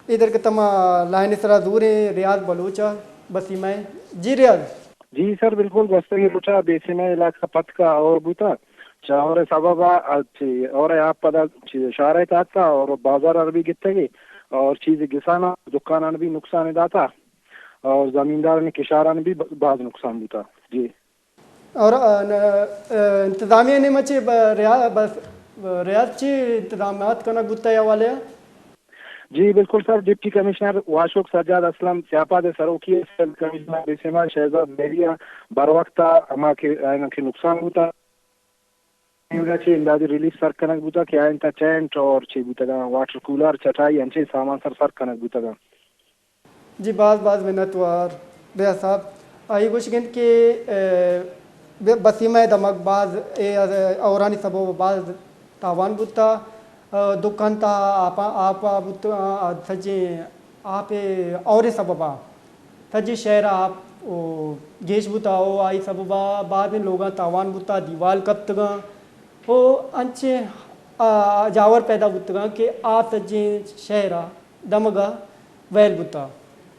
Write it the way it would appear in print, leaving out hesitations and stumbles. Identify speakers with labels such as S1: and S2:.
S1: ادھر کے تما لائن سرا دور ہیں ریاض بلوچا بسیمہ جی ریاض
S2: جی سر بالکل بستگی بچا بیسی میں علاقہ پت کا اور بوتا چاور سببا اور آپ پدا شارع تھا اور بازار عربی گتے گی اور چیز کسانا دکان بھی نقصان داتا اور زمیندار نے کشارہ نے بھی بعض نقصان ہوتا جی.
S1: اور انتظامیہ نے مچے ریاض چی انتظامات کرنا گتا ہے والے
S2: جی بالکل سر ڈپٹی کمشنر واشوق سجاد اسلم سیاپا دے سروکی کمشنر بسما شہزاد میریا بر وقت اما کے نقصان ہوتا اندازی ریلیف سر کنک بوتا کہ آئین تا ٹینٹ اور چی بوتا گا واٹر کولر چٹائی انچے سامان سر کنک بوتا گا.
S1: جی بعض منتوار ریاض صاحب آئی کچھ گند کہ بسیمہ دمک بعض اورانی سبو بعض تاوان بوتا دکان تا آپ سجے آپ اور سببا تجی شہر آپ گیش بوتا ہو آئی سببا بعد میں لوگاں تاوان بوتا دیوال کبتگاں وہ انچے جاور پیدا بوتگاں کہ آپ تجی شہرہ دمگا ویل بوتا